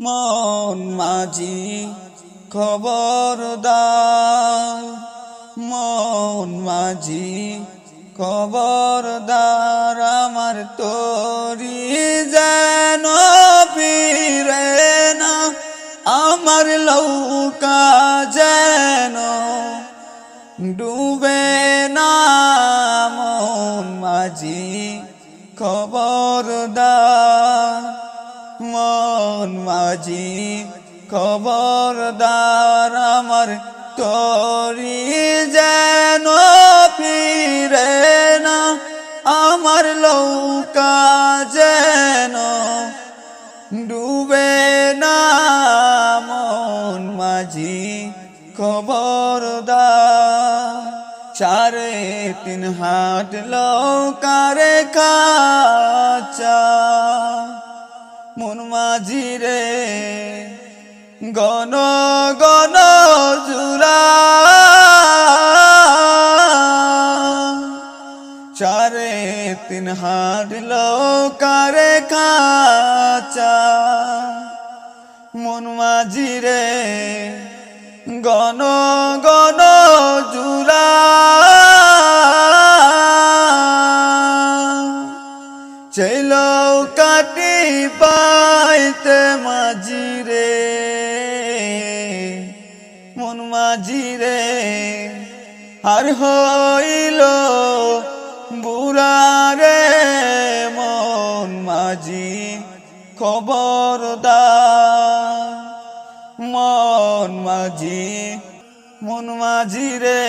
মন মাঝি খবরদার, মন মাঝি খবরদার, আমার তোরি যেন ফিরে না, আমার লৌকা যেন ডুবে না। মন মাঝি খবরদার, মন মাঝি খবরদার, আমার তোরি যেন ফিরে না, আমার লৌকা যেন ডুবে না। মন মাঝি খবরদার, 3.5 হাত লৌকারে কাচা, মন মাঝি রে গণ গণ জুরা, 3.5 হাত লৌকারে কাচা, মন মাঝি রে গণ গণ জুরা। সেই লৌকাটি পাইতে মাঝি রে, মন মাঝি রে আর হইল বুড়া রে। মন মাঝি খবরদার, মন মাঝি, মন মাঝি রে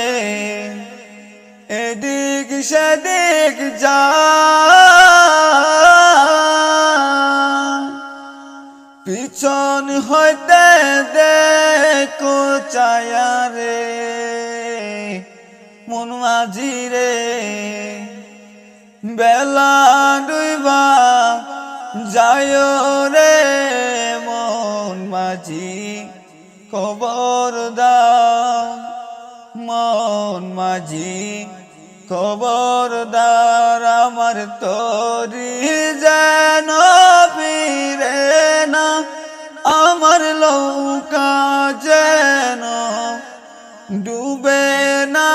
এদিক সেদিক যা, পিছন হইতে দেখো চায়া রে। মন মাঝি রে বেলা ডুইবা যায় রে। মন মাঝি খবরদার, মন মাঝি খবরদার, আমার তোরি যেন ফিরে না, আমার লৌকা যেন ডুবে না।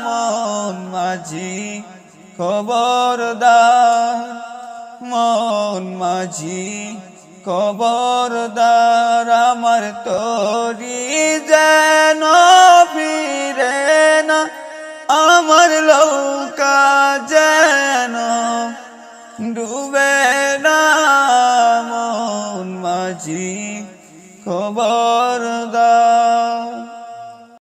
মন মাঝি খবরদার, মন মাঝি খবরদার, আমার তোরি যেন ফিরে না, আমার লৌকা যেন ডুবে না। মন মাঝি খবরদার।